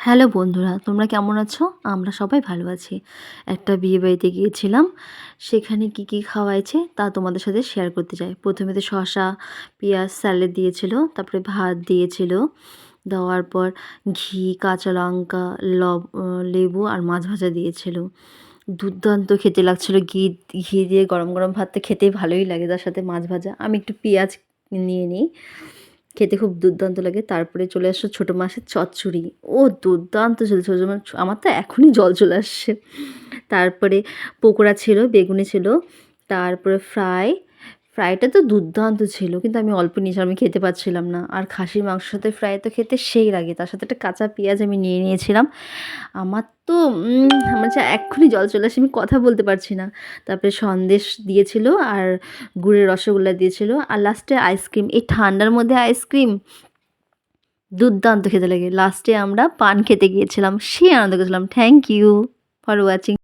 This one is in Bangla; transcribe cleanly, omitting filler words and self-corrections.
হ্যালো বন্ধুরা, তোমরা কেমন আছো? আমরা সবাই ভালো আছি। একটা বিয়েবাড়িতে গিয়েছিলাম। সেখানে কি কি খাওয়াইছে তা তোমাদের সাথে শেয়ার করতে চাই। প্রথমে তো শসা, পেঁয়াজ, স্যালাড দিয়েছিল, তারপরে ভাত দিয়েছিল। দেওয়ার পর ঘি, কাঁচা লঙ্কা, লেবু আর মাছ ভাজা দিয়েছিল। দুর্দান্ত খেতে লাগছিল। ঘি ঘি দিয়ে গরম গরম ভাতটা খেতেই ভালোই লাগে, তার সাথে মাছ ভাজা। আমি একটু পেঁয়াজ নিয়ে নিই, খেতে খুব দুর্দান্ত লাগে। তারপরে চলে আসলো ছোটো মাছের চচ্চড়ি। ও দুর্দান্ত ছিল ছোটো মাছ, আমার তো এখনই জল চলে আসছে। তারপরে পকোড়া ছিল, বেগুনি ছিল, তারপরে ফ্রাইটা তো দুর্দান্ত ছিল, কিন্তু আমি অল্প নিয়েছিলাম, আমি খেতে পারছিলাম না। আর খাসির মাংসের সাথে ফ্রাই তো খেতে সেই লাগে, তার সাথে একটা কাঁচা পেঁয়াজ আমি নিয়ে নিয়েছিলাম। আমার তো আমার যে এক্ষুনি জল চলে আসে, আমি কথা বলতে পারছি না। তারপরে সন্দেশ দিয়েছিল আর গুড়ের রসগোল্লা দিয়েছিল, আর লাস্টে আইসক্রিম। এই ঠান্ডার মধ্যে আইসক্রিম দুর্দান্ত খেতে লাগে। লাস্টে আমরা পান খেতে গিয়েছিলাম, সেই আনন্দ করেছিলাম। Thank you for watching.